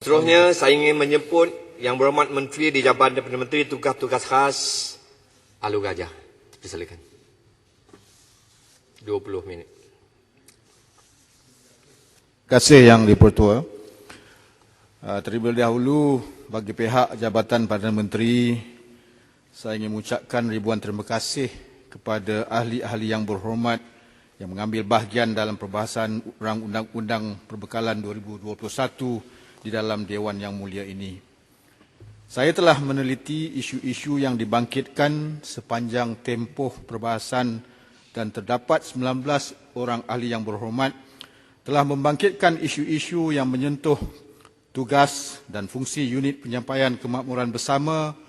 Seterusnya, saya ingin menyebut Yang Berhormat Menteri di Jabatan Perdana Menteri Tugas-Tugas Khas Alu Gajah. Persilakan. 20 minit. Terima kasih Yang di-Pertua. Terlebih dahulu, bagi pihak Jabatan Perdana Menteri, saya ingin mengucapkan ribuan terima kasih kepada ahli-ahli yang berhormat yang mengambil bahagian dalam perbahasan Rang Undang-Undang Perbekalan 2021 di dalam Dewan Yang Mulia ini. Saya telah meneliti isu-isu yang dibangkitkan sepanjang tempoh perbahasan dan terdapat 19 orang ahli yang berhormat telah membangkitkan isu-isu yang menyentuh tugas dan fungsi unit penyampaian kemakmuran bersama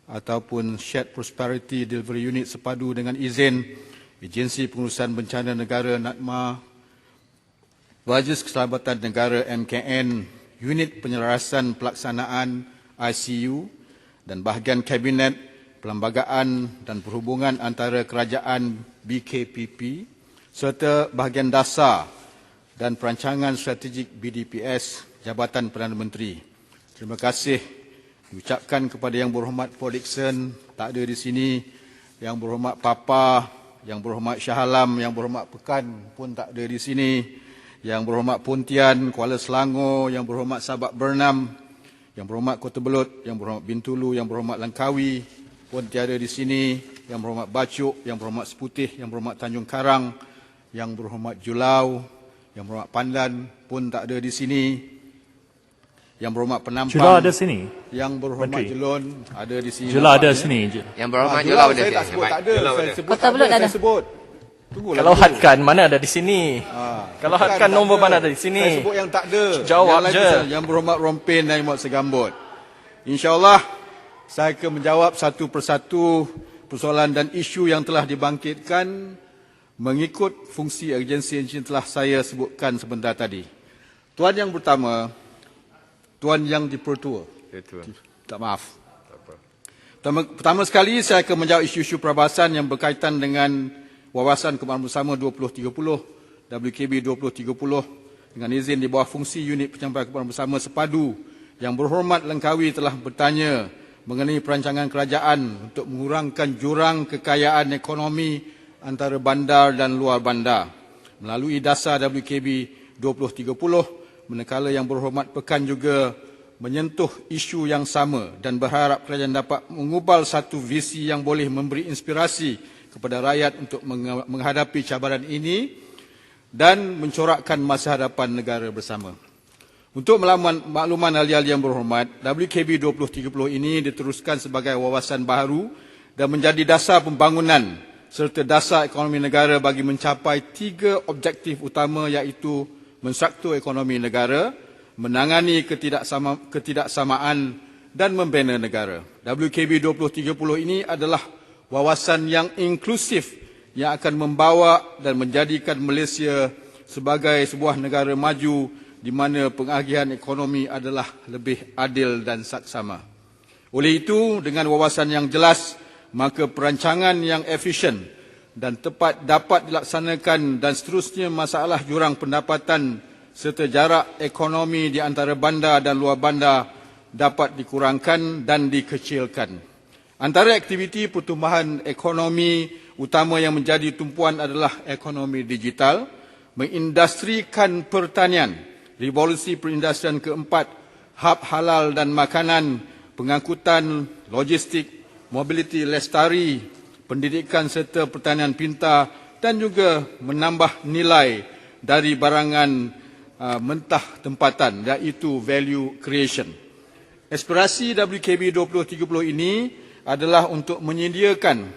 ataupun Shared Prosperity Delivery Unit sepadu dengan izin Agensi Pengurusan Bencana Negara NADMA, Bajes Keselamatan Negara MKN, Unit Penyelarasan Pelaksanaan ICU dan bahagian Kabinet Perlembagaan dan Perhubungan antara Kerajaan BKPP serta bahagian dasar dan perancangan strategik BDPS Jabatan Perdana Menteri. Terima kasih diucapkan kepada Yang Berhormat Paul Dickson, tak ada di sini, Yang Berhormat Papa, Yang Berhormat Shah Alam, Yang Berhormat Pekan pun tak ada di sini, Yang Berhormat Pontian, Kuala Selangor, Yang Berhormat Sabak Bernam, Yang Berhormat Kota Belud, Yang Berhormat Bintulu, Yang Berhormat Langkawi pun tiada di sini, Yang Berhormat Bacuk, Yang Berhormat Seputih, Yang Berhormat Tanjung Karang, Yang Berhormat Julau, Yang Berhormat Pandan pun tak ada di sini, Yang Berhormat Penampang. Julau ada sini. Yang Berhormat Menteri. Jelon ada di sini. Julau ada sini. Yang Berhormat Julau Julau ada. saya tak sebut, tak ada. Saya sebut Kota tak Belud ada, ada. saya sebut. Tunggulah Kalau dulu. hadkan mana ada di sini? Kalau Bukan, hadkan tak nombor ada. mana ada di sini? Saya sebut yang tak ada. Jawab yang lain je. tu Yang Berhormat Rompin dan Yang Berhormat Segambut. InsyaAllah saya akan menjawab satu persatu persoalan dan isu yang telah dibangkitkan mengikut fungsi agensi yang telah saya sebutkan sebentar tadi. Tuan yang pertama, Tuan Yang di-Pertua. Tak maaf. Pertama sekali saya akan menjawab isu-isu perbahasan yang berkaitan dengan Wawasan Kemakmuran Bersama 2030, WKB 2030 dengan izin di bawah fungsi unit penyampaian kemakmuran bersama sepadu. Yang Berhormat Langkawi telah bertanya mengenai perancangan kerajaan untuk mengurangkan jurang kekayaan ekonomi antara bandar dan luar bandar melalui dasar WKB 2030, manakala Yang Berhormat Pekan juga menyentuh isu yang sama dan berharap kerajaan dapat mengubal satu visi yang boleh memberi inspirasi kepada rakyat untuk menghadapi cabaran ini dan mencorakkan masa hadapan negara bersama. Untuk makluman ahli-ahli yang berhormat, WKB 2030 ini diteruskan sebagai wawasan baharu dan menjadi dasar pembangunan serta dasar ekonomi negara bagi mencapai 3 objektif utama iaitu menstruktur ekonomi negara, menangani ketidaksamaan dan membina negara. WKB 2030 ini adalah wawasan yang inklusif yang akan membawa dan menjadikan Malaysia sebagai sebuah negara maju di mana pengagihan ekonomi adalah lebih adil dan saksama. Oleh itu, dengan wawasan yang jelas, maka perancangan yang efisien dan tepat dapat dilaksanakan dan seterusnya masalah jurang pendapatan serta jarak ekonomi di antara bandar dan luar bandar dapat dikurangkan dan dikecilkan. Antara aktiviti pertumbuhan ekonomi utama yang menjadi tumpuan adalah ekonomi digital, mengindustrikan pertanian, revolusi perindustrian keempat, hub halal dan makanan, pengangkutan, logistik, mobiliti lestari, pendidikan serta pertanian pintar dan juga menambah nilai dari barangan mentah tempatan iaitu value creation. Aspirasi WKB 2030 ini adalah untuk menyediakan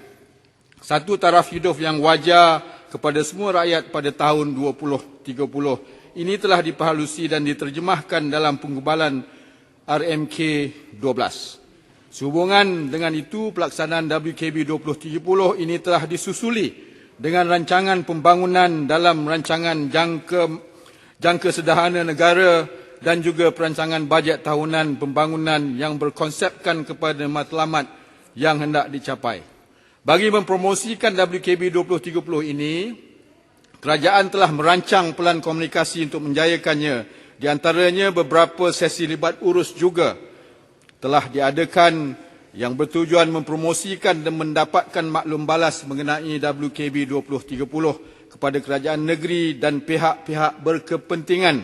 satu taraf hidup yang wajar kepada semua rakyat pada tahun 2030. Ini telah diperhalusi dan diterjemahkan dalam penggubalan RMK 12. Sehubungan dengan itu, pelaksanaan WKB 2030 ini telah disusuli dengan rancangan pembangunan dalam rancangan jangka sederhana negara dan juga perancangan bajet tahunan pembangunan yang berkonsepkan kepada matlamat yang hendak dicapai. Bagi mempromosikan WKB 2030 ini, kerajaan telah merancang pelan komunikasi untuk menjayakannya Di antaranya beberapa sesi libat urus juga telah diadakan yang bertujuan mempromosikan dan mendapatkan maklum balas mengenai WKB 2030 kepada kerajaan negeri dan pihak-pihak berkepentingan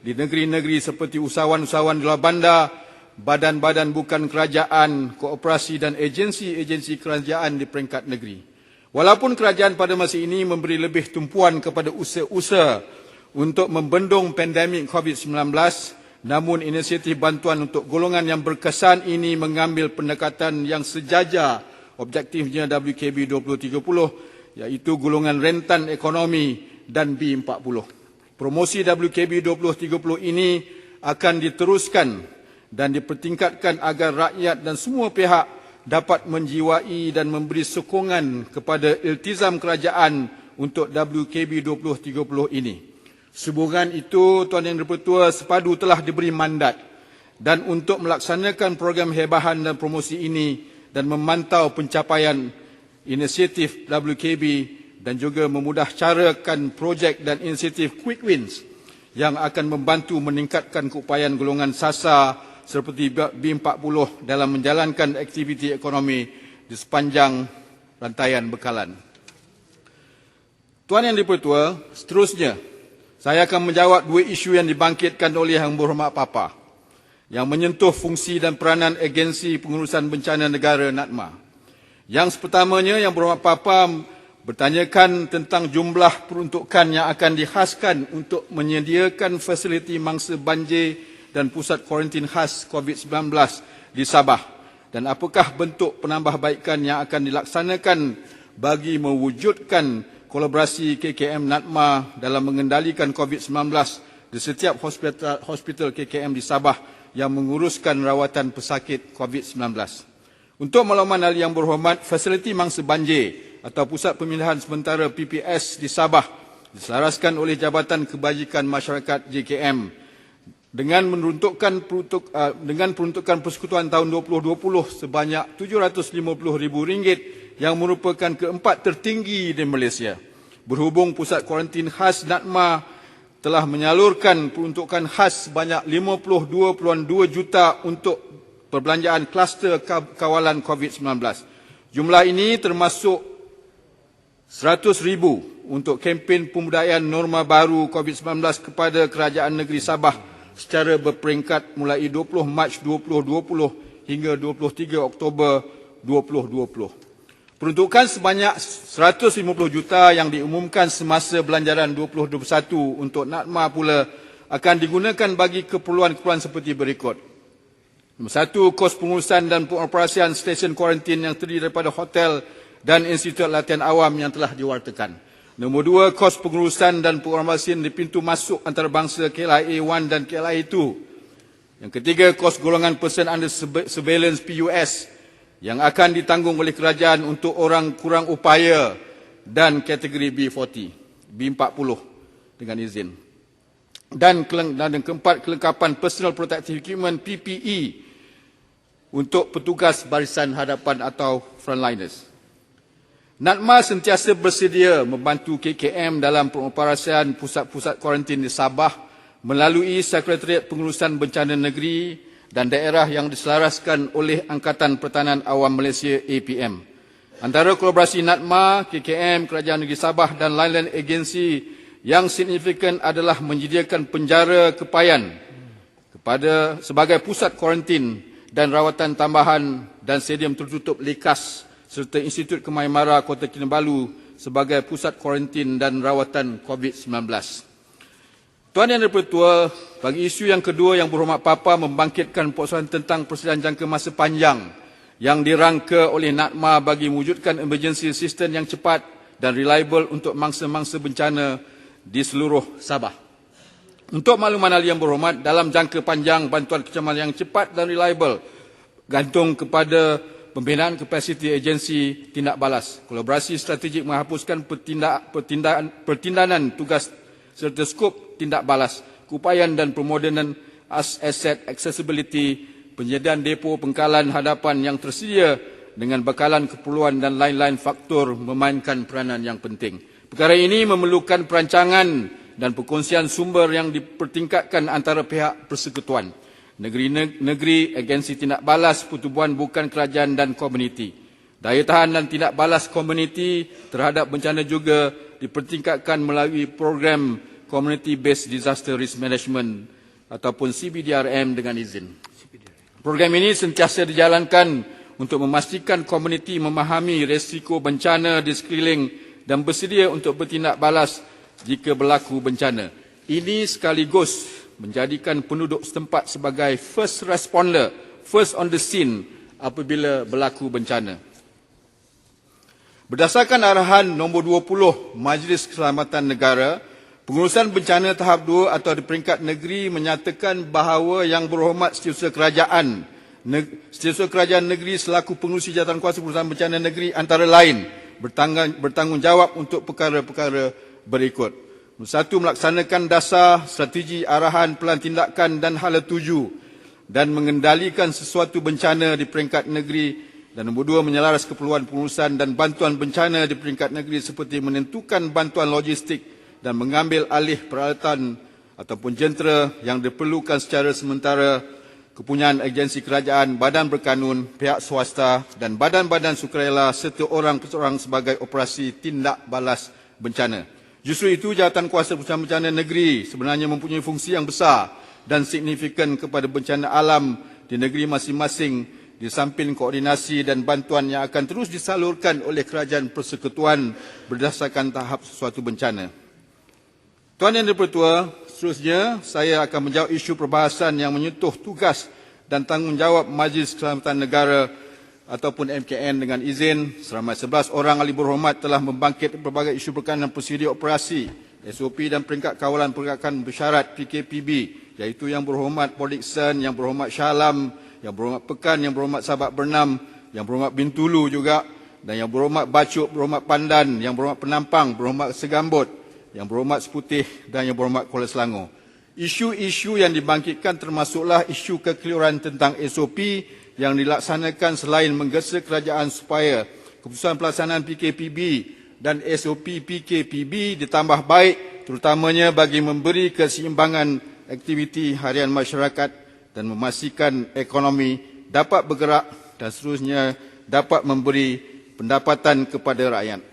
di negeri-negeri seperti usahawan-usahawan di luar bandar, badan-badan bukan kerajaan, koperasi dan agensi-agensi kerajaan di peringkat negeri. Walaupun kerajaan pada masa ini memberi lebih tumpuan kepada usaha-usaha untuk membendung pandemik COVID-19, namun inisiatif bantuan untuk golongan yang berkesan ini mengambil pendekatan yang sejajar objektifnya WKB 2030, iaitu golongan rentan ekonomi dan B40. Promosi WKB 2030 ini akan diteruskan dan dipertingkatkan agar rakyat dan semua pihak dapat menjiwai dan memberi sokongan kepada iltizam kerajaan untuk WKB 2030 ini. Sehubungan itu, Tuan Yang di-Pertua, Sepadu telah diberi mandat dan untuk melaksanakan program hebahan dan promosi ini dan memantau pencapaian inisiatif WKB dan juga memudahcarakan projek dan inisiatif quick wins yang akan membantu meningkatkan keupayaan golongan sasar seperti B40 dalam menjalankan aktiviti ekonomi di sepanjang rantaian bekalan. Tuan Yang di-Pertua, seterusnya, saya akan menjawab dua isu yang dibangkitkan oleh Yang Berhormat Papa yang menyentuh fungsi dan peranan Agensi Pengurusan Bencana Negara NADMA. Yang pertamanya, Yang Berhormat Papa bertanyakan tentang jumlah peruntukan yang akan dihaskan untuk menyediakan fasiliti mangsa banjir dan pusat kuarantin khas COVID-19 di Sabah dan apakah bentuk penambahbaikan yang akan dilaksanakan bagi mewujudkan kolaborasi KKM NADMA dalam mengendalikan COVID-19 di setiap hospital KKM di Sabah yang menguruskan rawatan pesakit COVID-19. Untuk makluman ahli yang berhormat, fasiliti mangsa banjir atau Pusat Pemindahan Sementara PPS di Sabah diselaraskan oleh Jabatan Kebajikan Masyarakat JKM dengan peruntukan persekutuan tahun 2020 sebanyak RM750,000 yang merupakan keempat tertinggi di Malaysia. Berhubung Pusat Kuarantin Khas NADMA telah menyalurkan peruntukan khas sebanyak 52.2 juta untuk perbelanjaan kluster kawalan COVID-19. Jumlah ini termasuk RM100,000 untuk kempen pembudayaan norma baru COVID-19 kepada Kerajaan Negeri Sabah secara berperingkat mulai 20 Mac 2020 hingga 23 Oktober 2020. Peruntukan sebanyak RM150 juta yang diumumkan semasa belanjaran 2021 untuk NADMA pula akan digunakan bagi keperluan-keperluan seperti berikut. Nombor satu, kos pengurusan dan pengoperasian stesen kuarantin yang terdiri daripada hotel dan institut latihan awam yang telah diwartakan. Nombor dua, kos pengurusan dan pengoperasian di pintu masuk antarabangsa KLIA 1 dan KLIA 2. Yang ketiga, kos golongan person under surveillance PUS yang akan ditanggung oleh kerajaan untuk orang kurang upaya dan kategori B40 dengan izin. Dan yang keempat, kelengkapan personal protective equipment PPE untuk petugas barisan hadapan atau frontliners. NADMA sentiasa bersedia membantu KKM dalam pengoperasian pusat-pusat kuarantin di Sabah melalui Sekretariat Pengurusan Bencana Negeri dan daerah yang diselaraskan oleh Angkatan Pertahanan Awam Malaysia APM. Antara kolaborasi NADMA, KKM, Kerajaan Negeri Sabah dan lain-lain agensi yang signifikan adalah menyediakan penjara kepayan sebagai pusat kuarantin dan rawatan tambahan dan stadium tertutup Lekas serta Institut Kemaimara Kota Kinabalu sebagai pusat kuarantin dan rawatan COVID-19. Tuan Yang di-Pertua, bagi isu yang kedua, Yang Berhormat Papa membangkitkan persoalan tentang persediaan jangka masa panjang yang dirangka oleh NADMA bagi mewujudkan emergency assistance yang cepat dan reliable untuk mangsa-mangsa bencana di seluruh Sabah. Untuk makluman ahli yang berhormat, dalam jangka panjang bantuan kecaman yang cepat dan reliable gantung kepada pembinaan kapasiti agensi tindak balas, kolaborasi strategik menghapuskan pertindahan tugas serta skop tindak balas, keupayaan dan pemodenan asset accessibility, penyediaan depo pengkalan hadapan yang tersedia dengan bekalan keperluan dan lain-lain faktor memainkan peranan yang penting. Perkara ini memerlukan perancangan dan perkongsian sumber yang dipertingkatkan antara pihak persekutuan, negeri-negeri, agensi tindak balas, pertubuhan bukan kerajaan dan komuniti. Daya tahan dan tindak balas komuniti terhadap bencana juga dipertingkatkan melalui program Community Based Disaster Risk Management ataupun CBDRM dengan izin. Program ini sentiasa dijalankan untuk memastikan komuniti memahami risiko bencana di sekeliling dan bersedia untuk bertindak balas jika berlaku bencana. Ini sekaligus menjadikan penduduk setempat sebagai first responder, first on the scene apabila berlaku bencana. Berdasarkan arahan nombor 20 Majlis Keselamatan Negara, Pengurusan Bencana Tahap 2 atau di peringkat negeri menyatakan bahawa Yang Berhormat Setiausaha Kerajaan Negeri selaku pengurusi jawatankuasa Pengurusan Bencana Negeri antara lain bertanggungjawab untuk perkara-perkara berikut. 1. Melaksanakan dasar, strategi, arahan, pelan tindakan dan hala tuju dan mengendalikan sesuatu bencana di peringkat negeri. Dan nombor 2, menyelaras keperluan pengurusan dan bantuan bencana di peringkat negeri seperti menentukan bantuan logistik dan mengambil alih peralatan ataupun jentera yang diperlukan secara sementara, kepunyaan agensi kerajaan, badan berkanun, pihak swasta dan badan-badan sukarela serta orang perseorang sebagai operasi tindak balas bencana. Justru itu, Jawatankuasa Pengurusan Bencana Negeri sebenarnya mempunyai fungsi yang besar dan signifikan kepada bencana alam di negeri masing-masing, di samping koordinasi dan bantuan yang akan terus disalurkan oleh kerajaan persekutuan berdasarkan tahap sesuatu bencana. Tuan Yang Dipertua, seterusnya saya akan menjawab isu perbahasan yang menyentuh tugas dan tanggungjawab Majlis Keselamatan Negara ataupun MKN dengan izin. Seramai 11 orang ahli berhormat telah membangkit berbagai isu berkenaan dengan prosedur operasi, SOP dan peringkat kawalan pergerakan bersyarat PKPB, iaitu Yang Berhormat Polikson, Yang Berhormat Shah Alam, Yang Berhormat Pekan, Yang Berhormat Sabak Bernam, Yang Berhormat Bintulu juga, dan Yang Berhormat Bacuk, Berhormat Pandan, Yang Berhormat Penampang, Berhormat Segambut, Yang Berhormat Seputih dan Yang Berhormat Kuala Selangor. Isu-isu yang dibangkitkan termasuklah isu kekeliruan tentang SOP yang dilaksanakan selain menggesa kerajaan supaya keputusan pelaksanaan PKPB dan SOP PKPB ditambah baik, terutamanya bagi memberi keseimbangan aktiviti harian masyarakat dan memastikan ekonomi dapat bergerak dan seterusnya dapat memberi pendapatan kepada rakyat.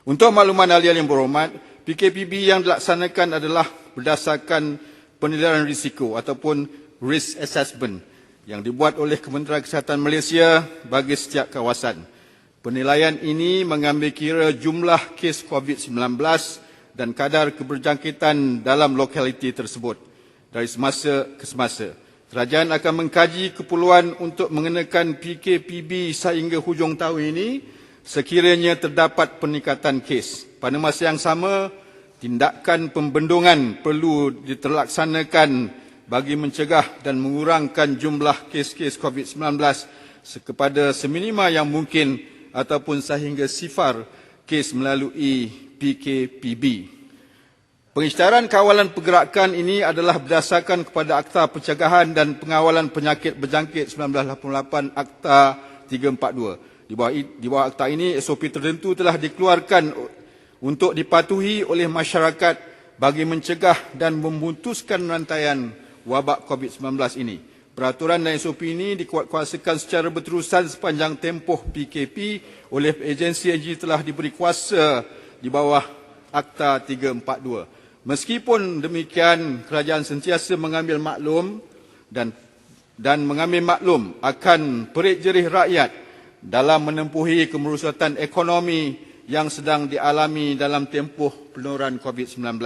Untuk makluman ahli-ahli yang berhormat, PKPB yang dilaksanakan adalah berdasarkan penilaian risiko ataupun risk assessment yang dibuat oleh Kementerian Kesihatan Malaysia bagi setiap kawasan. Penilaian ini mengambil kira jumlah kes COVID-19 dan kadar keberjangkitan dalam lokaliti tersebut dari semasa ke semasa. Kerajaan akan mengkaji keperluan untuk mengenakan PKPB sehingga hujung tahun ini sekiranya terdapat peningkatan kes. Pada masa yang sama, tindakan pembendungan perlu dilaksanakan bagi mencegah dan mengurangkan jumlah kes-kes COVID-19 kepada seminima yang mungkin ataupun sehingga sifar kes melalui PKPB. Pengisytiharan kawalan pergerakan ini adalah berdasarkan kepada Akta Pencegahan dan Pengawalan Penyakit Berjangkit 1988 Akta 342. Di bawah akta ini, SOP tertentu telah dikeluarkan untuk dipatuhi oleh masyarakat bagi mencegah dan memutuskan rantaian wabak COVID-19 ini. Peraturan dan SOP ini dikuatkuasakan secara berterusan sepanjang tempoh PKP oleh agensi-agensi telah diberi kuasa di bawah Akta 342. Meskipun demikian, kerajaan sentiasa mengambil maklum dan mengambil maklum akan perit jerih rakyat dalam menempuhi kemerosotan ekonomi yang sedang dialami dalam tempoh penurunan COVID-19.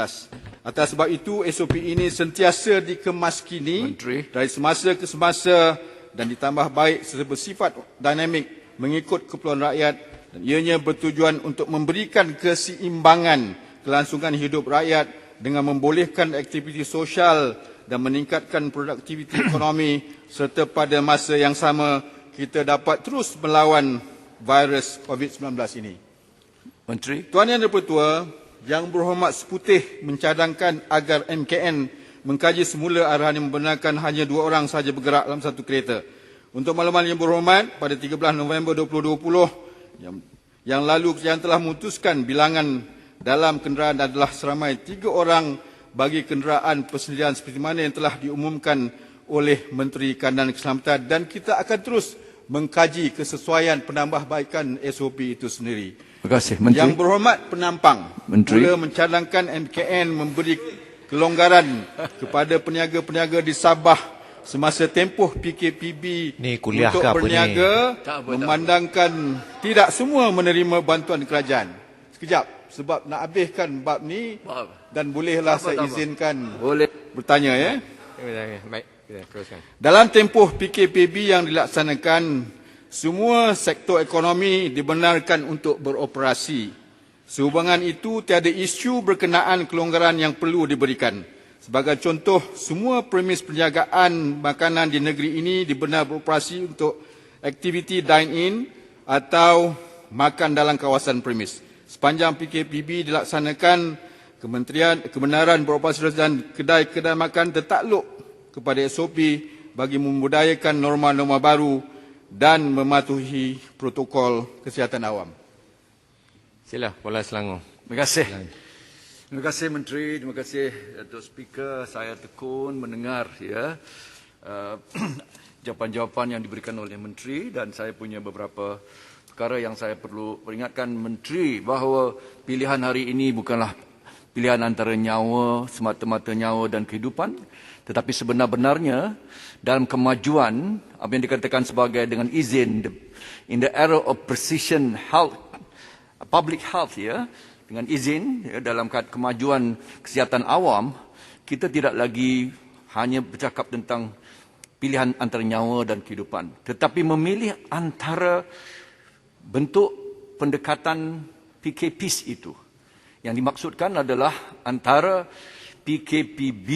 Atas sebab itu, SOP ini sentiasa dikemaskini dari semasa ke semasa dan ditambah baik serta bersifat dinamik mengikut keperluan rakyat, dan ianya bertujuan untuk memberikan keseimbangan kelangsungan hidup rakyat dengan membolehkan aktiviti sosial dan meningkatkan produktiviti ekonomi, serta pada masa yang sama kita dapat terus melawan virus COVID-19 ini. Menteri. Tuan Yang Dipertua, Yang Berhormat Seputih mencadangkan agar MKN mengkaji semula arahan yang membenarkan hanya 2 orang sahaja bergerak dalam satu kereta. Untuk makluman Yang Berhormat, pada 13 November 2020 yang lalu, kerajaan telah memutuskan bilangan dalam kenderaan adalah seramai 3 orang bagi kenderaan persendirian seperti mana yang telah diumumkan oleh Menteri Kanan Keselamatan, dan kita akan terus mengkaji kesesuaian penambahbaikan SOP itu sendiri. Terima kasih, Menteri. Yang berhormat penampang, Menteri. mula mencadangkan MKN memberi kelonggaran kepada peniaga-peniaga di Sabah semasa tempoh PKPB Ni kuliah untuk ke apa ni? berniaga, memandangkan tidak semua menerima bantuan kerajaan. Sekejap, sebab nak habiskan bab ni dan bolehlah saya izinkan bertanya ya. Baik, kita teruskan. Dalam tempoh PKPB yang dilaksanakan, semua sektor ekonomi dibenarkan untuk beroperasi. Sehubungan itu, tiada isu berkenaan kelonggaran yang perlu diberikan. Sebagai contoh, semua premis perniagaan makanan di negeri ini dibenar beroperasi untuk aktiviti dine-in atau makan dalam kawasan premis. Sepanjang PKPB dilaksanakan, kebenaran beroperasi dan kedai-kedai makan tertakluk kepada SOP bagi memudayakan norma-norma baru dan mematuhi protokol kesihatan awam. Sila, Kuala Selangor. Terima kasih. Terima kasih Menteri, terima kasih Datuk Speaker. Saya tekun mendengar ya jawapan-jawapan yang diberikan oleh Menteri, dan saya punya beberapa perkara yang saya perlu peringatkan Menteri bahawa pilihan hari ini bukanlah pilihan antara nyawa, semata-mata nyawa dan kehidupan, tetapi sebenar-benarnya dalam kemajuan apa yang dikatakan sebagai dengan izin in the era of precision health, public health ya, dengan izin ya, dalam kemajuan kesihatan awam, kita tidak lagi hanya bercakap tentang pilihan antara nyawa dan kehidupan, tetapi memilih antara bentuk pendekatan PKPs itu. Yang dimaksudkan adalah antara PKPB,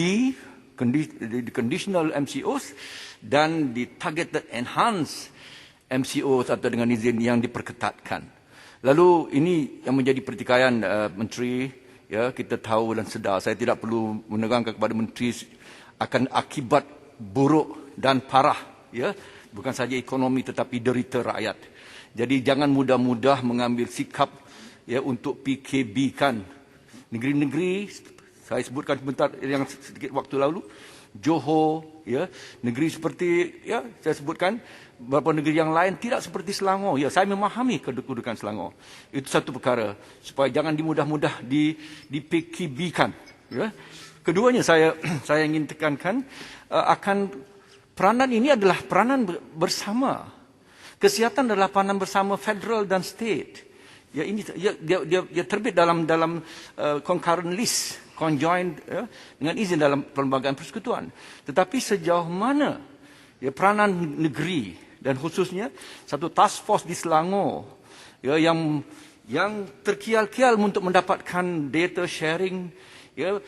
conditional MCOs, dan di targeted enhanced MCOs atau dengan izin yang diperketatkan. Lalu ini yang menjadi pertikaian Menteri, ya, kita tahu dan sedar. Saya tidak perlu menerangkan kepada Menteri akan akibat buruk dan parah, ya, bukan saja ekonomi tetapi derita rakyat. Jadi jangan mudah-mudah mengambil sikap ya untuk PKB-kan negeri-negeri. Saya sebutkan sebentar yang sedikit waktu lalu, Johor, ya, negeri seperti ya saya sebutkan beberapa negeri yang lain tidak seperti Selangor. Ya, saya memahami kedudukan Selangor. Itu satu perkara supaya jangan dimudah-mudah di PKB-kan. Ya. Keduanya saya ingin tekankan akan peranan ini adalah peranan bersama. Kesihatan adalah peranan bersama federal dan state. Ya, ini dia terbit dalam concurrent list, conjoined ya, dengan izin dalam perlembagaan persekutuan. Tetapi sejauh mana ya peranan negeri dan khususnya satu task force di Selangor ya yang terkial-kial untuk mendapatkan data sharing ya.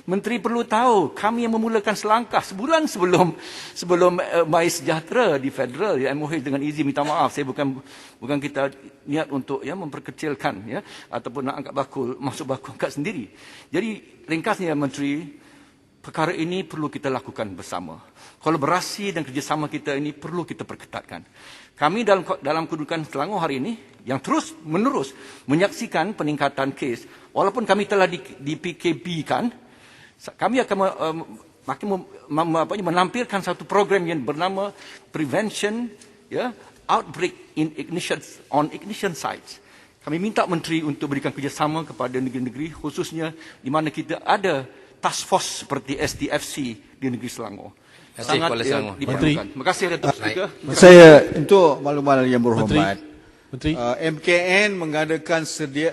Menteri perlu tahu, kami yang memulakan selangkah sebulan sebelum Mai Sejahtera di federal, ya, MOH dengan izin minta maaf, saya bukan kita niat untuk ya memperkecilkan ya ataupun nak angkat bakul, masuk bakul angkat sendiri. Jadi ringkasnya Menteri, perkara ini perlu kita lakukan bersama. Kolaborasi dan kerjasama kita ini perlu kita perketatkan. Kami dalam kedudukan Selangor hari ini yang terus menerus menyaksikan peningkatan kes, walaupun kami telah di PKB-kan, kami akan menampilkan satu program yang bernama Prevention ya, Outbreak on Ignition Sites. Kami minta Menteri untuk berikan kerjasama kepada negeri-negeri, khususnya di mana kita ada task force seperti STFC di negeri Selangor. Sangat diperlukan. Terima kasih Datuk Speaker. Saya untuk makluman yang berhormat, Menteri. MKN mengadakan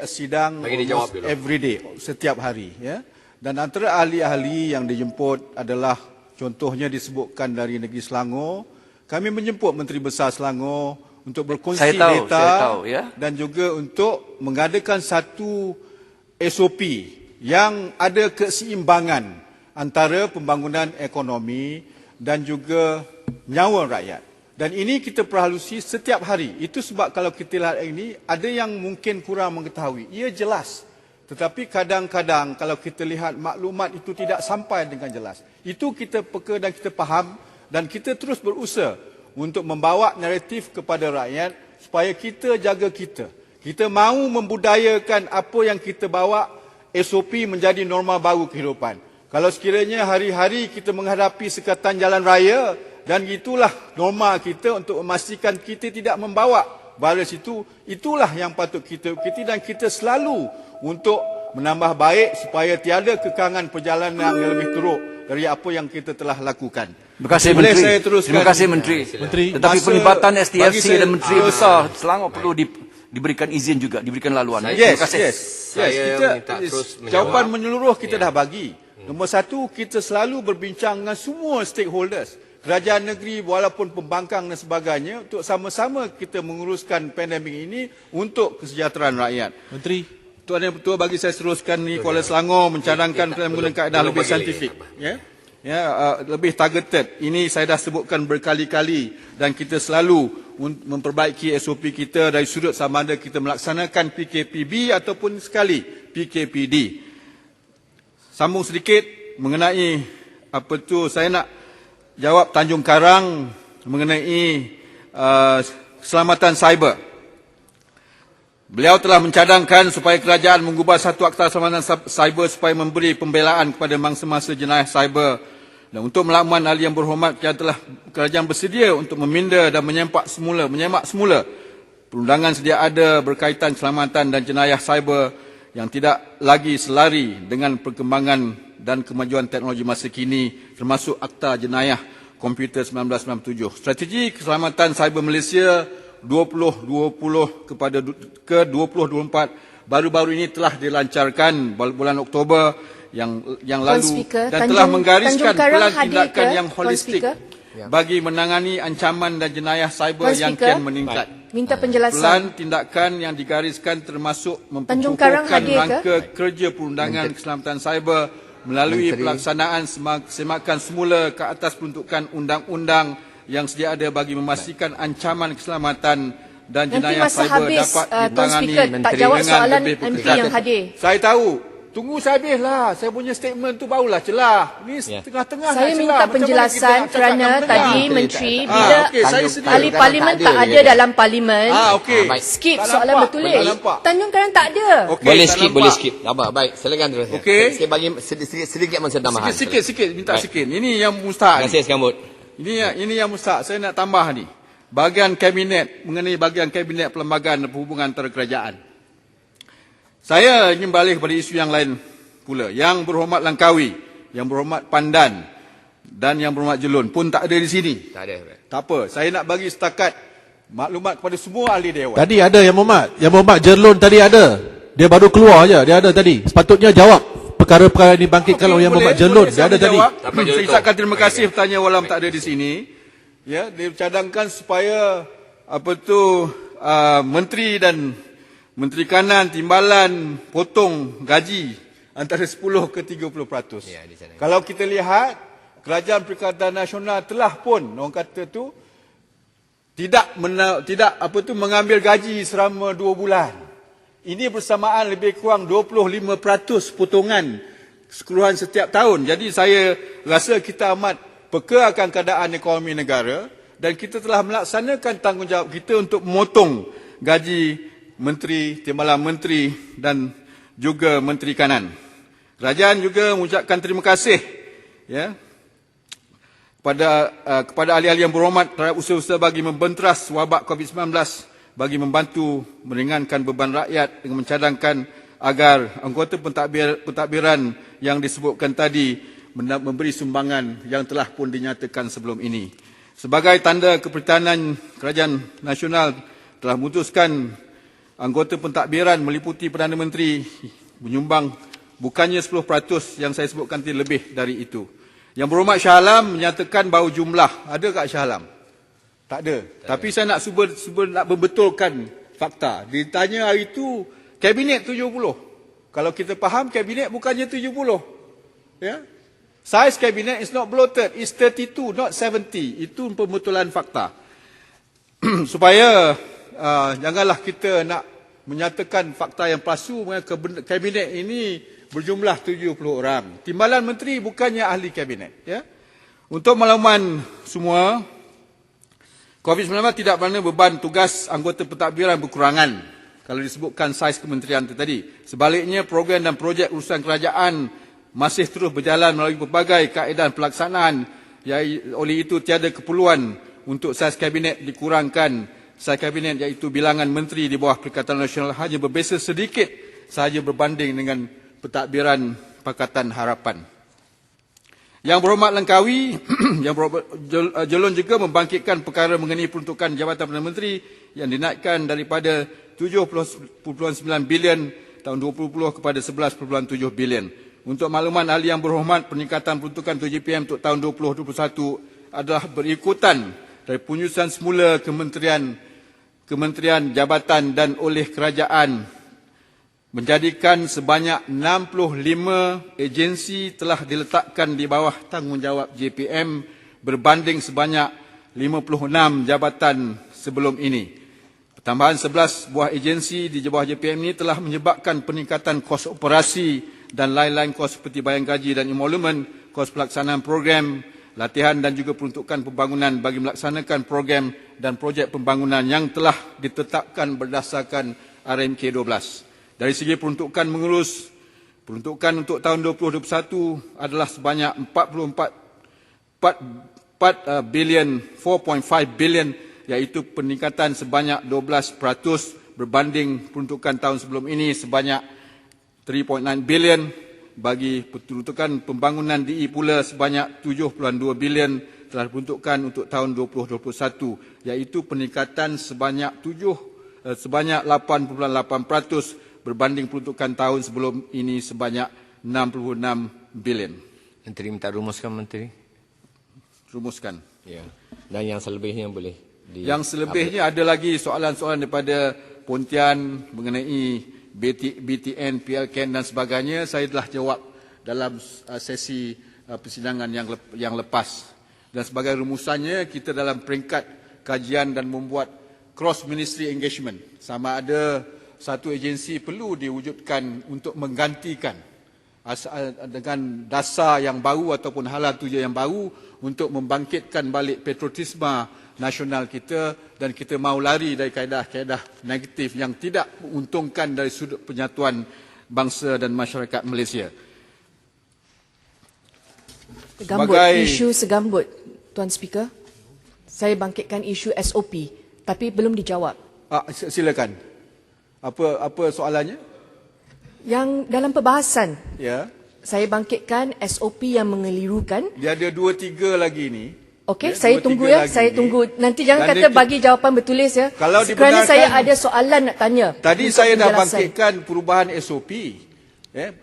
sidang Bagi dijawab dulu. every day, setiap hari. Ya. Dan antara ahli-ahli yang dijemput adalah, contohnya disebutkan dari negeri Selangor, kami menjemput Menteri Besar Selangor untuk berkongsi data ya. dan juga untuk mengadakan satu SOP yang ada keseimbangan antara pembangunan ekonomi dan juga nyawa rakyat. Dan ini kita perhalusi setiap hari. Itu sebab kalau kita lihat ini, ada yang mungkin kurang mengetahui. Ia jelas. Tetapi kadang-kadang kalau kita lihat maklumat itu tidak sampai dengan jelas. Itu kita peka dan kita faham, dan kita terus berusaha untuk membawa naratif kepada rakyat supaya kita jaga kita. Kita mahu membudayakan apa yang kita bawa SOP menjadi norma baru kehidupan. Kalau sekiranya hari-hari kita menghadapi sekatan jalan raya, dan itulah norma kita untuk memastikan kita tidak membawa virus itu, itulah yang patut kita ikuti, dan kita selalu untuk menambah baik supaya tiada kekangan perjalanan yang lebih teruk dari apa yang kita telah lakukan. Terima kasih Boleh Menteri. saya teruskan? Terima kasih Menteri. Tetapi Masa- pelibatan bagi STFC saya- dan Menteri besar Selangor perlu diberikan izin juga, diberikan laluan. Yes, Terima kasih. yes. Saya Kita, minta terus menjawab. jawapan menyeluruh kita dah bagi. Nombor satu, kita selalu berbincang dengan semua stakeholders. Kerajaan negeri walaupun pembangkang dan sebagainya, untuk sama-sama kita menguruskan pandemik ini untuk kesejahteraan rakyat. Menteri, Tuan Yang Pertua, bagi saya teruskan ni Kuala Selangor mencadangkan kita menggunakan kaedah belum lebih bagi lagi. saintifik. Lebih targeted. Ini saya dah sebutkan berkali-kali, dan kita selalu memperbaiki SOP kita dari sudut sama ada kita melaksanakan PKPB ataupun sekali PKPD. Sambung sedikit mengenai saya nak jawab Tanjung Karang mengenai keselamatan cyber. Beliau telah mencadangkan supaya kerajaan mengubah satu Akta Keselamatan Cyber supaya memberi pembelaan kepada mangsa-mangsa jenayah cyber. Dan untuk melakukan hal yang berhormat, kerajaan bersedia untuk meminda dan menyemak semula perundangan sedia ada berkaitan keselamatan dan jenayah cyber yang tidak lagi selari dengan perkembangan dan kemajuan teknologi masa kini, termasuk Akta Jenayah Komputer 1997. Strategi Keselamatan Cyber Malaysia 2020 ke 2024 baru-baru ini telah dilancarkan bulan Oktober yang lalu, dan telah menggariskan pelan tindakan yang holistik bagi menangani ancaman dan jenayah cyber yang kian meningkat. Minta penjelasan. Pelan tindakan yang digariskan termasuk Tanjung Karang memperkukuhkan hadir ke? rangka kerja perundangan keselamatan cyber melalui pelaksanaan semakan semula ke atas peruntukan undang-undang yang sedia ada bagi memastikan ancaman keselamatan dan Nanti jenayah masa cyber habis, dapat Tuan ditangani Speaker tak jawab dengan soalan lebih MP berkesan. yang hadir. Saya tahu. Tunggu saya habislah. Saya punya statement tu barulah celah. Ni tengah-tengah nak Saya celah. minta Macam mana penjelasan kita nak cakap kerana nak mendengar? tadi Menteri bila okey, saya sedia. ahli parlimen tak ada dalam parlimen. Okey. Skip Tak soalan nampak, bertulis. tak nampak. Tanjung Karang tak ada. Okey, Boleh tak skip, nampak. boleh skip. Apa? Baik, silakan terus. Okey. Saya bagi sedikit masa tambahan. Sikit, minta Baik. sikit. Ini yang mustahak. Terima kasih Sekambut. Ini yang mustahak. Saya nak tambah ni. Bahagian kabinet, mengenai bahagian kabinet perlembagaan dan perhubungan antara kerajaan. Saya ingin balik kepada isu yang lain pula. Yang berhormat Langkawi, yang berhormat Pandan dan yang berhormat Jelun pun tak ada di sini. Tak ada. Tak apa. Saya nak bagi setakat maklumat kepada semua ahli dewan. Tadi ada Yang Berhormat. Yang Berhormat Jerlun tadi ada. Dia baru keluar je. Dia ada tadi. Sepatutnya jawab perkara-perkara ini bangkitkan oleh Yang Berhormat Jerlun. Dia ada tadi. Saya ucapkan terima kasih bertanya walam tak ada di sini. Ya, dia cadangkan supaya menteri dan Menteri Kanan, Timbalan potong gaji antara 10 ke 30%. Ya, di sana. Kalau kita lihat, Kerajaan Perikatan Nasional telah pun orang kata tu tidak mengambil gaji selama 2 bulan. Ini bersamaan lebih kurang 25% potongan keseluruhan setiap tahun. Jadi saya rasa kita amat peka akan keadaan ekonomi negara dan kita telah melaksanakan tanggungjawab kita untuk memotong gaji Menteri, Timbalan Menteri dan juga Menteri Kanan. Kerajaan juga mengucapkan terima kasih kepada ahli-ahli yang berhormat terhadap usaha-usaha bagi membenteras wabak COVID-19 bagi membantu meringankan beban rakyat dengan mencadangkan agar anggota pentadbiran yang disebutkan tadi memberi sumbangan yang telah pun dinyatakan sebelum ini. Sebagai tanda keprihatinan, Kerajaan Nasional telah memutuskan anggota pentadbiran meliputi Perdana Menteri menyumbang bukannya 10% yang saya sebutkan tadi, lebih dari itu. Yang berhormat Shah Alam menyatakan bahawa jumlah. Ada tak Shah Alam? Tak ada. Tapi saya nak cuba nak membetulkan fakta. Ditanya hari itu, Kabinet 70. Kalau kita faham, Kabinet bukannya 70. Ya? Size Kabinet is not bloated. It's 32, not 70. Itu pembetulan fakta. Supaya janganlah kita nak menyatakan fakta yang palsu. Kabinet ini berjumlah 70 orang. Timbalan Menteri bukannya ahli Kabinet. Ya? Untuk makluman semua, COVID-19 tidak bermakna beban tugas anggota pentadbiran berkurangan. kalau disebutkan saiz kementerian itu tadi. Sebaliknya, program dan projek urusan kerajaan masih terus berjalan melalui berbagai kaedah pelaksanaan. Oleh itu, tiada keperluan untuk saiz kabinet dikurangkan. Saiz kabinet iaitu bilangan menteri di bawah Perikatan Nasional hanya berbeza sedikit sahaja berbanding dengan pentadbiran Pakatan Harapan. Yang berhormat Langkawi, Yang berhormat Jelon juga membangkitkan perkara mengenai peruntukan Jabatan Perdana Menteri yang dinaikkan daripada 7.9 bilion tahun 2020 kepada 11.7 bilion. Untuk makluman ahli yang berhormat, peningkatan peruntukan 7PM untuk tahun 2021 adalah berikutan dari penyusunan semula kementerian jabatan dan oleh kerajaan, menjadikan sebanyak 65 agensi telah diletakkan di bawah tanggungjawab JPM berbanding sebanyak 56 jabatan sebelum ini. Tambahan 11 buah agensi di bawah JPM ini telah menyebabkan peningkatan kos operasi dan lain-lain kos seperti bayang gaji dan emolumen, kos pelaksanaan program, latihan dan juga peruntukan pembangunan bagi melaksanakan program dan projek pembangunan yang telah ditetapkan berdasarkan RMK 12. Dari segi peruntukan mengurus, peruntukan untuk tahun 2021 adalah sebanyak 4.5 bilion, iaitu peningkatan sebanyak 12% berbanding peruntukan tahun sebelum ini sebanyak 3.9 bilion. Bagi peruntukan pembangunan DE pula sebanyak 7.2 bilion telah diperuntukkan untuk tahun 2021, iaitu peningkatan sebanyak 8.8% berbanding peruntukan tahun sebelum ini sebanyak 66 bilion. Menteri minta rumuskan, Menteri. Rumuskan. Ya. Dan yang selebihnya boleh. Yang selebihnya ada lagi soalan-soalan daripada Pontian mengenai BTN, PLKN dan sebagainya. Saya telah jawab dalam sesi persidangan yang lepas. Dan sebagai rumusannya, kita dalam peringkat kajian dan membuat cross-ministry engagement. Sama ada satu agensi perlu diwujudkan untuk menggantikan dengan dasar yang baru ataupun halal tujuan yang baru untuk membangkitkan balik patriotisme nasional kita, dan kita mahu lari dari kaedah-kaedah negatif yang tidak menguntungkan dari sudut penyatuan bangsa dan masyarakat Malaysia. Isu segambut, Tuan Speaker. Saya bangkitkan isu SOP, tapi belum dijawab. Silakan. Apa soalannya? Yang dalam perbahasan, Ya. saya bangkitkan SOP yang mengelirukan. Dia ada 2-3 lagi ni. Okey, Ya, saya 2-3 tunggu ya. lagi Saya ni. tunggu. Nanti jangan Dan kata dia- bagi jawapan bertulis ya. Kalau Kerana dibenarkan- saya ada soalan nak tanya. Tadi untuk saya dah penjelasan. bangkitkan perubahan SOP.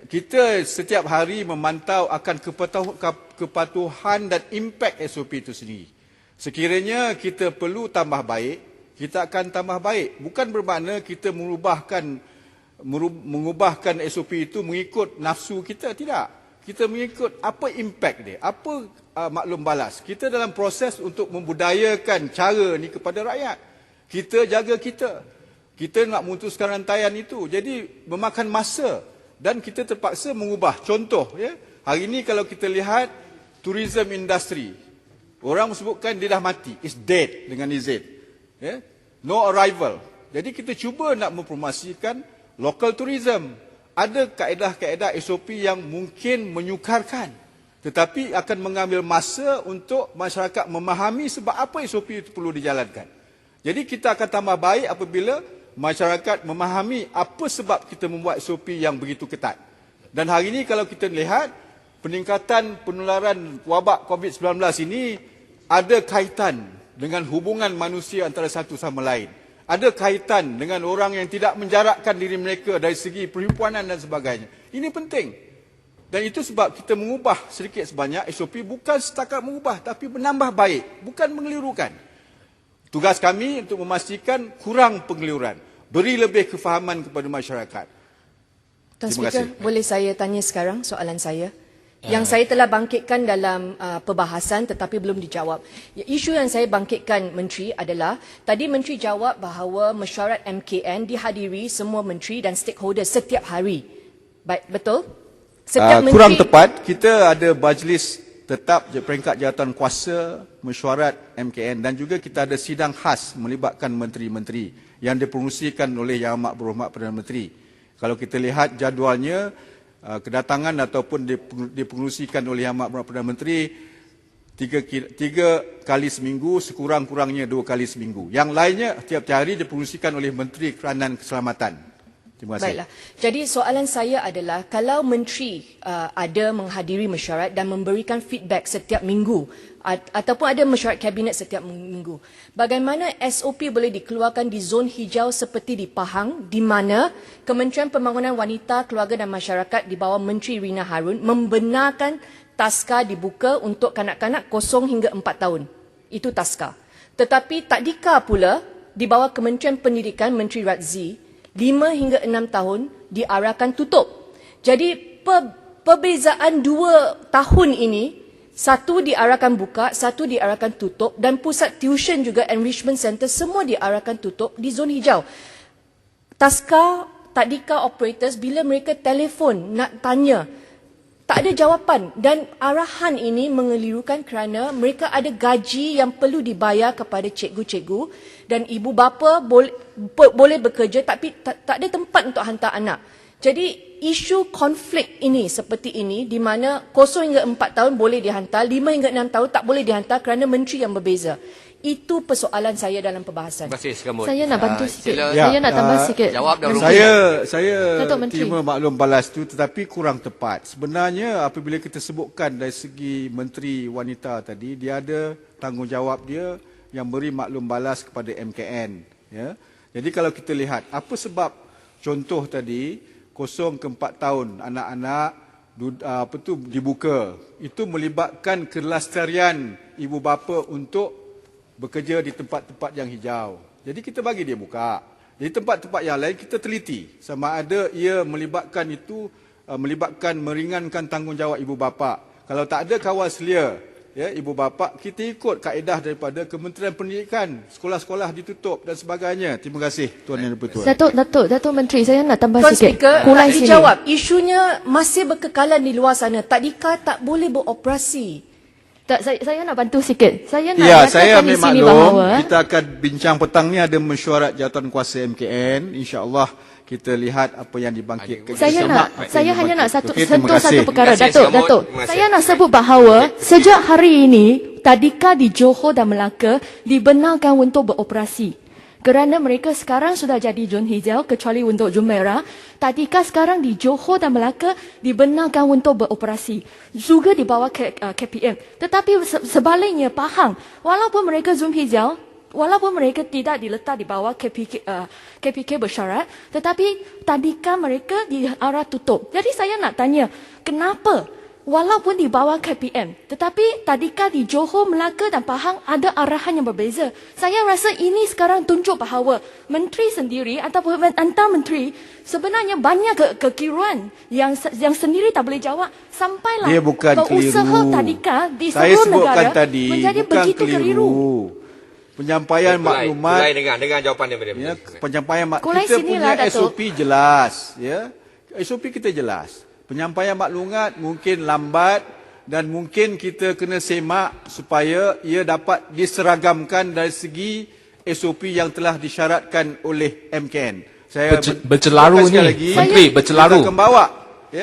Kita setiap hari memantau akan kepatuhan dan impak SOP itu sendiri. Sekiranya kita perlu tambah baik, kita akan tambah baik. Bukan bermakna kita mengubahkan SOP itu mengikut nafsu kita, tidak. Kita mengikut apa impak dia, apa maklum balas. Kita dalam proses untuk membudayakan cara ni kepada rakyat. Kita jaga kita. Kita nak memutuskan rantaian itu. Jadi memakan masa dan kita terpaksa mengubah. Contoh, ya, hari ini kalau kita lihat tourism industry, orang sebutkan dia dah mati, is dead dengan IZ. Ya? No arrival. Jadi kita cuba nak mempromosikan local tourism. Ada kaedah-kaedah SOP yang mungkin menyukarkan, tetapi akan mengambil masa untuk masyarakat memahami sebab apa SOP itu perlu dijalankan. Jadi kita akan tambah baik apabila masyarakat memahami apa sebab kita membuat SOP yang begitu ketat. Dan hari ini kalau kita lihat peningkatan penularan wabak COVID-19 ini ada kaitan dengan hubungan manusia antara satu sama lain. Ada kaitan dengan orang yang tidak menjarakkan diri mereka dari segi perhimpunan dan sebagainya. Ini penting. Dan itu sebab kita mengubah sedikit sebanyak SOP, bukan setakat mengubah tapi menambah baik, bukan mengelirukan. Tugas kami untuk memastikan kurang pengeliruan, beri lebih kefahaman kepada masyarakat. Tuan Terima Speaker, kasih. boleh saya tanya sekarang soalan saya? Yang saya telah bangkitkan dalam perbahasan tetapi belum dijawab. Isu yang saya bangkitkan, Menteri, adalah tadi Menteri jawab bahawa mesyuarat MKN dihadiri semua menteri dan stakeholder setiap hari. Baik, betul? Setiap Kurang tepat, kita ada majlis tetap peringkat jawatan kuasa mesyuarat MKN dan juga kita ada sidang khas melibatkan menteri-menteri yang dipromosikan oleh Yang Amat Berhormat Perdana Menteri. Kalau kita lihat jadualnya, kedatangan ataupun dipromosikan oleh Yang Amat Berhormat Perdana Menteri tiga kali seminggu, sekurang-kurangnya 2 kali seminggu. Yang lainnya tiap-tiap hari dipromosikan oleh Menteri Keranan Keselamatan. Terima kasih. Baiklah. Jadi soalan saya adalah, kalau menteri ada menghadiri mesyuarat dan memberikan feedback setiap minggu ataupun ada mesyuarat kabinet setiap minggu, bagaimana SOP boleh dikeluarkan di zon hijau seperti di Pahang, di mana Kementerian Pembangunan Wanita, Keluarga dan Masyarakat di bawah Menteri Rina Harun membenarkan taska dibuka untuk kanak-kanak 0 hingga 4 tahun. Itu taska. Tetapi Tadika pula di bawah Kementerian Pendidikan Menteri Razzi 5 hingga 6 tahun diarahkan tutup. Jadi perbezaan 2 tahun ini, satu diarahkan buka, satu diarahkan tutup, dan pusat tuition juga enrichment center semua diarahkan tutup di zon hijau. Taska Tadika operators bila mereka telefon nak tanya, tak ada jawapan, dan arahan ini mengelirukan kerana mereka ada gaji yang perlu dibayar kepada cikgu-cikgu dan ibu bapa boleh bekerja tapi tak ada tempat untuk hantar anak. Jadi isu konflik ini seperti ini di mana 0 hingga 4 tahun boleh dihantar, 5 hingga 6 tahun tak boleh dihantar kerana menteri yang berbeza. Itu persoalan saya dalam perbahasan. Terima kasih Segambut. Saya nak bantu sikit. sila. Saya nak tambah sikit. Jawab dahulu. Saya Datuk Menteri. terima maklum balas itu tetapi kurang tepat. Sebenarnya apabila kita sebutkan dari segi Menteri Wanita tadi, dia ada tanggungjawab dia yang beri maklum balas kepada MKN. Ya. Jadi kalau kita lihat apa sebab contoh tadi 0 ke 4 tahun anak-anak dibuka, itu melibatkan kelestarian ibu bapa untuk bekerja di tempat-tempat yang hijau. Jadi kita bagi dia buka. Di tempat-tempat yang lain kita teliti sama ada ia melibatkan meringankan tanggungjawab ibu bapa. Kalau tak ada kawal selia, ya, ibu bapa, kita ikut kaedah daripada Kementerian Pendidikan, sekolah-sekolah ditutup dan sebagainya. Terima kasih Tuan Yang Dipertua. Datuk Menteri, saya nak tambah Tuan sikit. Speaker, Kulai tak sini. dijawab. Isunya masih berkekalan di luar sana. Tadika tak boleh beroperasi. Tak, saya nak bantu sikit. Saya nak Ya, nyatakan saya di ambil sini maklum. bahawa Kita akan bincang petang ni ada mesyuarat jawatankuasa MKN. InsyaAllah kita lihat apa yang dibangkitkan. saya hanya nak Okey, terima sentuh kasih. satu perkara. Terima kasih, Datuk. Terima kasih. Saya nak sebut bahawa sejak hari ini Tadika di Johor dan Melaka dibenarkan untuk beroperasi. Kerana mereka sekarang sudah jadi zon hijau kecuali untuk zon merah. Tadika sekarang di Johor dan Melaka dibenarkan untuk beroperasi. Juga di bawah KPM. Tetapi sebaliknya Pahang, walaupun mereka zon hijau, walaupun mereka tidak diletak di bawah KPK bersyarat, tetapi Tadika mereka diarah tutup. Jadi saya nak tanya, kenapa walaupun di bawah KPM, tetapi Tadika di Johor, Melaka dan Pahang ada arahan yang berbeza? Saya rasa ini sekarang tunjuk bahawa menteri sendiri ataupun antar menteri sebenarnya banyak kekeliruan yang sendiri tak boleh jawab, sampailah Dia bukan usaha keliru. Tadika di Saya seluruh sebutkan negara tadi, menjadi bukan begitu keliru. Penyampaian maklumat, Dengar jawapan daripada ya, menteri. penyampaian Kulai kita sinilah, punya Datuk. SOP jelas, ya. SOP kita jelas. Penyampaian maklumat mungkin lambat dan mungkin kita kena semak supaya ia dapat diseragamkan dari segi SOP yang telah disyaratkan oleh MKN. Saya Bercelaru sekali ni, lagi, Menteri, bercelaru.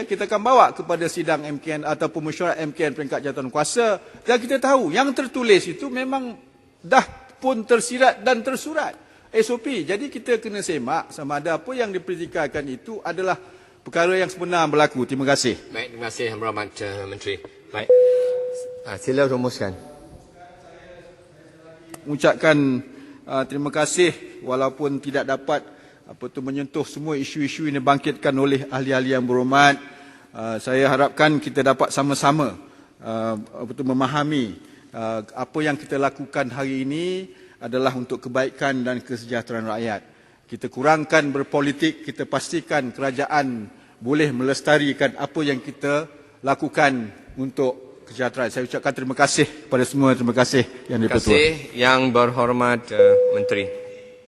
kita akan bawa kepada sidang MKN ataupun mesyuarat MKN peringkat jawatankuasa, dan kita tahu yang tertulis itu memang dah pun tersirat dan tersurat SOP. Jadi kita kena semak sama ada apa yang dipertikaikan itu adalah perkara yang sebenar berlaku. Terima kasih. Baik, terima kasih Yang Berhormat Menteri. Baik. Sila rumuskan. Mengucapkan terima kasih walaupun tidak dapat menyentuh semua isu-isu yang dibangkitkan oleh ahli-ahli yang berhormat. Saya harapkan kita dapat sama-sama memahami apa yang kita lakukan hari ini adalah untuk kebaikan dan kesejahteraan rakyat. Kita kurangkan berpolitik, kita pastikan kerajaan boleh melestarikan apa yang kita lakukan untuk kesejahteraan. Saya ucapkan terima kasih kepada semua. Terima kasih Yang Terima Dipertua. kasih Yang Berhormat Menteri.